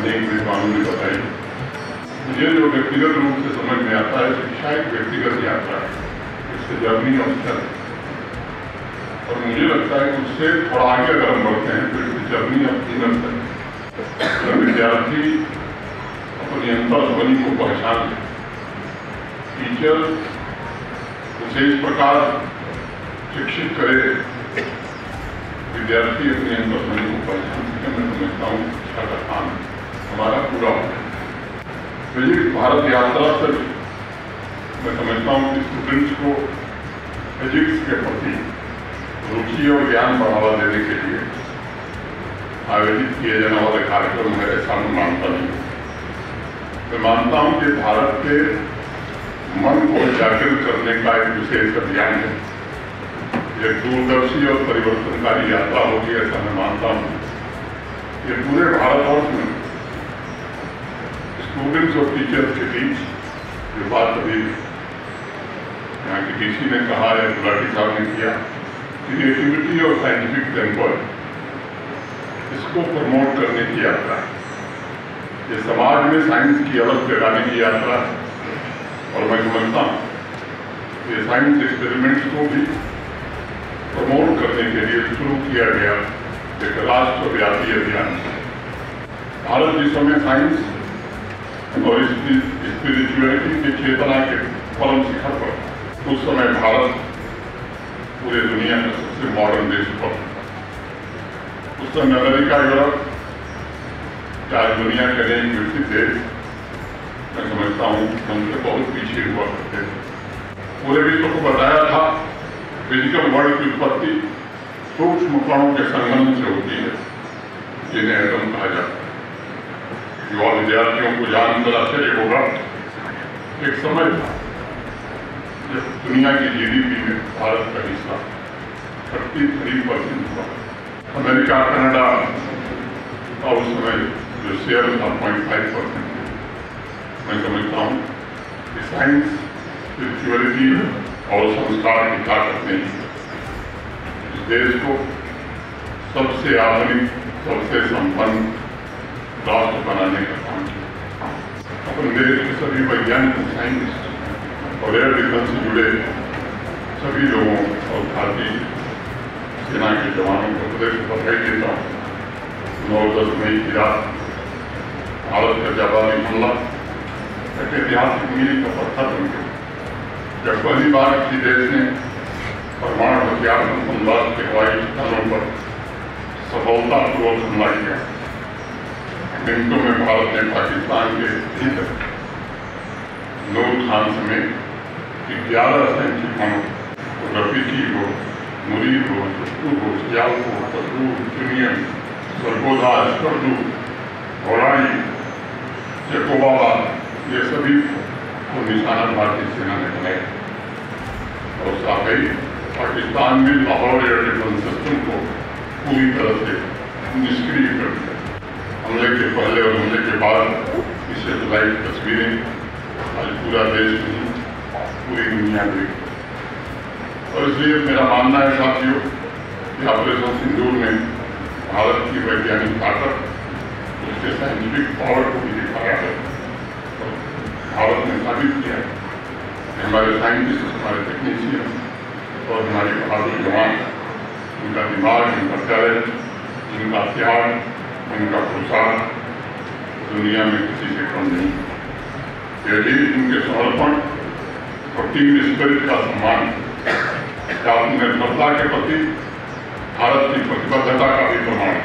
अनेक विद्वानों ने बताई। मुझे जो व्यक्तिगत रूप से समझ में आता है शिक्षा एक व्यक्तिगत यात्रा है, इससे जर्नी अवसर है। और मुझे लगता है कि उससे थोड़ा आगे अगर हम बढ़ते हैं तो इससे जर्नी ऑफ इनर है। विद्यार्थी अपनी अंतर्ध्वनि को पहचान ले, टीचर उसे इस प्रकार शिक्षित करे विद्यार्थी अपनी अंतर्ध्वनि को पहचान सके। मैं समझता हूँ शिक्षा का काम हमारा पूरा हो गया। फिजिक्स भारत यात्रा से मैं समझता हूँ कि स्टूडेंट्स को फिजिक्स के प्रति रुचि और ज्ञान बढ़ावा देने के लिए आयोजित किए जाने वाले कार्यक्रम है, ऐसा मैं मानता नहीं। मैं मानता हूँ कि भारत के मन को जागृत करने का एक विशेष अभियान है, एक दूरदर्शी और परिवर्तनकारी यात्रा होगी, ऐसा मैं मानता हूँ। ये पूरे भारतवर्ष में स्टूडेंट्स और टीचर्स के बीच जो बात अभी यहाँ की डीसी ने कहा है, गुलाटी साहब ने किया, क्रिएटिविटी और साइंटिफिक टेम्पर, इसको प्रमोट करने की यात्रा है। ये समाज में साइंस की अलग जगाने की यात्रा है। और मैं समझता हूँ ये साइंस एक्सपेरिमेंट्स को भी प्रमोट करने के लिए शुरू किया गया एक राष्ट्रव्यापी अभियान। भारत जिस समय साइंस और इसकी स्पिरिचुअलिटी की चेतना के परम शिखर पर, उस समय भारत पूरे दुनिया में सबसे मॉडर्न देश पर, उस समय अमेरिका, यूरोप, चाहे दुनिया के अनेक विकसित देश, मैं समझता हूँ उनसे बहुत पीछे हुआ करते थे। पूरे विश्व को बताया था फिजिकल वर्ल्ड की उत्पत्ति सूक्ष्म कणों के संगम से होती है, जिन्हें एटम कहा जाता है। युवा विद्यार्थियों को जानकर आश्चर्य होगा, एक समय था जब दुनिया की जीडीपी में भारत का हिस्सा 33% हुआ। अमेरिका, कनाडा और उस समय जो शेयर था 0.5%। मैं समझता हूँ कि साइंस, स्पिरिचुअलिटी और संस्कार की ताकत ने इस देश को सबसे आधुनिक, सबसे संपन्न राष्ट्र बनाने का काम किया। अपने देश के सभी वैज्ञानिक, साइंटिस्ट और एयर डिफेंस से जुड़े सभी लोगों और भारतीय सेना के जवानों को हृदय से बधाई देता हूँ। 9-10 मई की रात भारत का जाबानी हमला एक ऐतिहासिक मील का पत्थर बन गया, जब पहली बार किसी देश ने परमाणु हथियार संपन्न राष्ट्र के हवाई स्थानों पर सफलतापूर्वक हमला किया। मिनटों में भारत ने पाकिस्तान के भीतर नूर खान समेत 11 सैन्य ठिकानों को रफीकी हो, मुरीद हो, चुप्पू हो, सियालपुर, तसरूर, चुनियन, सरगोदा, स्कर्दू, घोड़ाई, चकोबाबाद, ये सभी को निशाना भारतीय सेना ने बनाया। और साथ ही पाकिस्तान में लाहौर एयर डिफेंस सिस्टम को पूरी तरह से निष्क्रिय कर दिया। हमले के पहले और हमले के बाद इसे लाइव तस्वीरें आज पूरा देश नहीं, पूरी दुनिया देख। और इसलिए मेरा मानना है साथियों कि ऑपरेशन सिंदूर में भारत की वैज्ञानिक ताकत, उसके साइंटिफिक पावर को भी दिखाया है। भारत ने साबित किया कि हमारे साइंटिस्ट, हमारे टेक्नीशियन और हमारे बहादुर जवान, उनका दिमाग, उनका टैलेंट, उनका त्याग, उनका पुरुषार्थ दुनिया में किसी से कम नहीं। यदि उनके समर्पण और टीम स्पिरिट का सम्मान, आत्मनिर्भरता के प्रति भारत की प्रतिबद्धता का भी प्रमाण।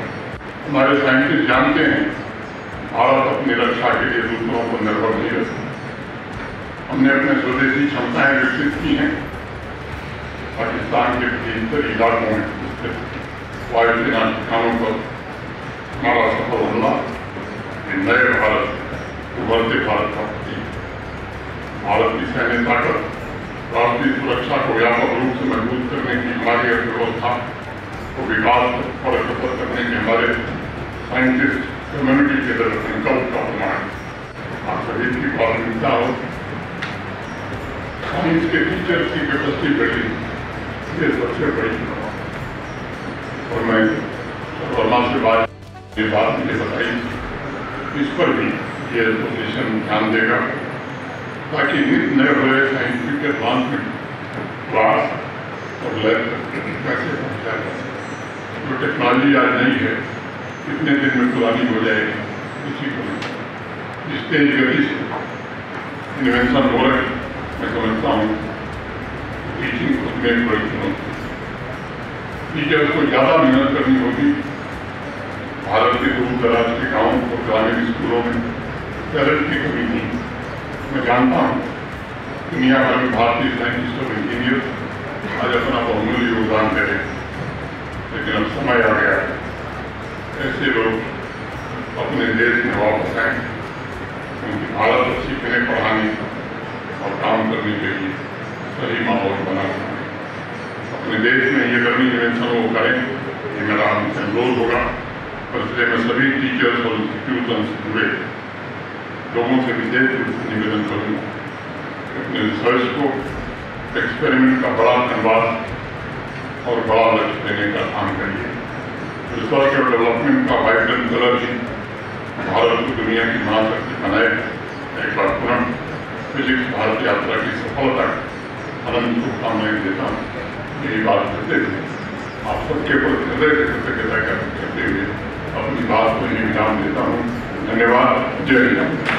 हमारे साइंटिस्ट जानते हैं भारत अपनी रक्षा के लिए दूसरों पर निर्भर नहीं रह सकता। हमने अपने स्वदेशी क्षमताएं विकसित की हैं। पाकिस्तान के 73 इलाकों में वायुसेना ठिकानों पर हमारा सफल हमला नए भारत, उभरते भारत का प्रतीक। भारत की सैन्य ताकत राष्ट्रीय सुरक्षा को व्यापक रूप से मजबूत करने की हमारी अर्थव्यवस्था को विकास और अग्रसर करने के हमारे साइंटिस्ट कम्युनिटी के दृढ़ संकल्प का प्रमाण। आप सभी की प्राथमिकता हो साइंस के टीचर्स की कैपेसिटी बिल्डिंग, ये सबसे बड़ी। और मैं वर्मा से ये बात मुझे बताई इस पर भी ये एसोसिएशन ध्यान देगा ताकि नित नए हुए साइंटिफिक एडवांसमेंट क्लास और लैब कैसे पहुँचाया जा सके। जो टेक्नोलॉजी आज नहीं है कितने दिन में पुरानी हो जाएगी किसी को नहीं। जिस तेज गति से इन्वेंशन हो रहे मैं समझता हूँ टीचिंग खुद में बड़ी चुनौती। टीचर्स को ज़्यादा मेहनत करनी होगी। भारत के दूर दराज के गाँव और ग्रामीण स्कूलों में टैलेंट की कमी थी। मैं जानता हूँ दुनिया भर में भारतीय साइंटिस्ट और इंजीनियर आज अपना बहुमूल्य योगदान दे रहे हैं, लेकिन अब समय आ गया ऐसे लोग अपने देश में वापस आए, उनकी भारत को सीखने पढ़ाने और काम करने के लिए सही माहौल बनाना। अपने देश में ये लर्निंग इन्वेंशन वो करें, ये मेरा उनसे अनुरोध होगा। और इसलिए मैं सभी टीचर्स और इंस्टीट्यूशन से जुड़े लोगों से विशेष रूप से निवेदन करूँगा कि अपने रिसर्च को एक्सपेरिमेंट का बड़ा कैनवास और बड़ा लक्ष्य देने का काम करिए। रिसर्च और डेवलपमेंट का वाइब्रेंट कलर ही भारत को दुनिया की महाशक्ति बनाए। एक बार पुनः फिजिक्स भारत यात्रा की सफलता अनंत शुभकामनाएं देता हूँ। यही बात करते हुए आप सबके ऊपर हृदय से कृतज्ञता करते हुए अपनी बात को विराम देता हूँ। धन्यवाद। जय हिंद।